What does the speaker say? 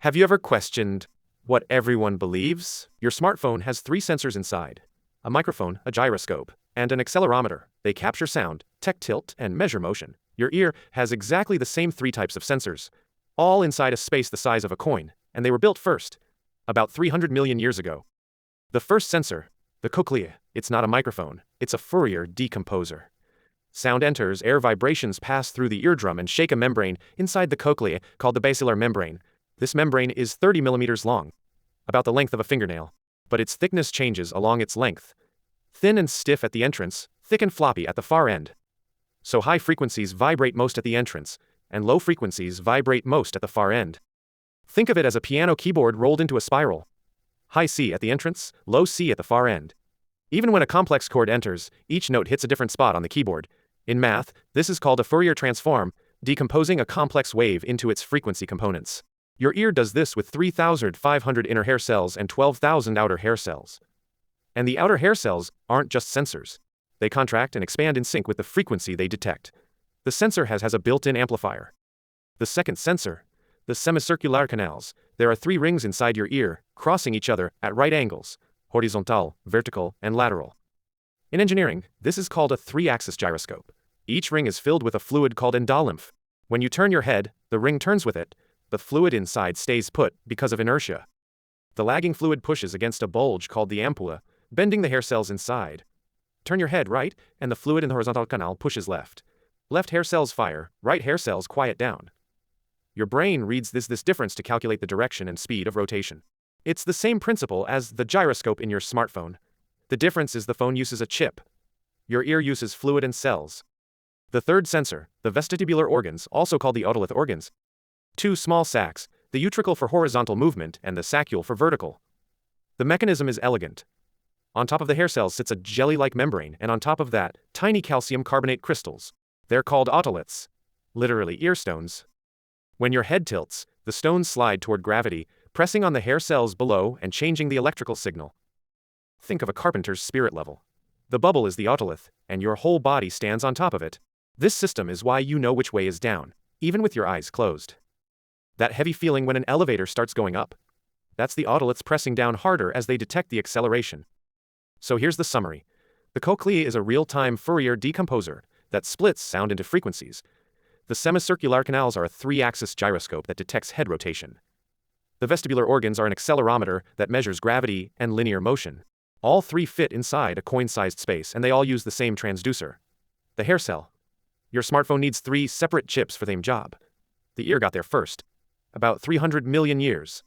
Have you ever questioned what everyone believes? Your smartphone has three sensors inside: a microphone, a gyroscope, and an accelerometer. They capture sound, detect tilt, and measure motion. Your ear has exactly the same three types of sensors, all inside a space the size of a coin, and they were built first, about 300 million years ago. The first sensor, the cochlea, it's not a microphone, it's a Fourier decomposer. Sound enters, air vibrations pass through the eardrum and shake a membrane inside the cochlea called the basilar membrane. This membrane is 30 millimeters long, about the length of a fingernail, but its thickness changes along its length. Thin and stiff at the entrance, thick and floppy at the far end. So high frequencies vibrate most at the entrance, and low frequencies vibrate most at the far end. Think of it as a piano keyboard rolled into a spiral. High C at the entrance, low C at the far end. Even when a complex chord enters, each note hits a different spot on the keyboard. In math, this is called a Fourier transform, decomposing a complex wave into its frequency components. Your ear does this with 3,500 inner hair cells and 12,000 outer hair cells. And the outer hair cells aren't just sensors. They contract and expand in sync with the frequency they detect. The sensor has a built-in amplifier. The second sensor, the semicircular canals. There are three rings inside your ear, crossing each other at right angles: horizontal, vertical, and lateral. In engineering, this is called a three-axis gyroscope. Each ring is filled with a fluid called endolymph. When you turn your head, the ring turns with it. The fluid inside stays put because of inertia. The lagging fluid pushes against a bulge called the ampulla, bending the hair cells inside. Turn your head right, and the fluid in the horizontal canal pushes left. Left hair cells fire, right hair cells quiet down. Your brain reads this difference to calculate the direction and speed of rotation. It's the same principle as the gyroscope in your smartphone. The difference is the phone uses a chip. Your ear uses fluid and cells. The third sensor, the vestibular organs, also called the otolith organs. Two small sacs, the utricle for horizontal movement and the saccule for vertical. The mechanism is elegant. On top of the hair cells sits a jelly-like membrane, and on top of that, tiny calcium carbonate crystals. They're called otoliths, literally ear stones. When your head tilts, the stones slide toward gravity, pressing on the hair cells below and changing the electrical signal. Think of a carpenter's spirit level. The bubble is the otolith, and your whole body stands on top of it. This system is why you know which way is down, even with your eyes closed. That heavy feeling when an elevator starts going up. That's the otoliths pressing down harder as they detect the acceleration. So here's the summary. The cochlea is a real-time Fourier decomposer that splits sound into frequencies. The semicircular canals are a three-axis gyroscope that detects head rotation. The vestibular organs are an accelerometer that measures gravity and linear motion. All three fit inside a coin-sized space, and they all use the same transducer. The hair cell. Your smartphone needs three separate chips for the same job. The ear got there first, about 300 million years.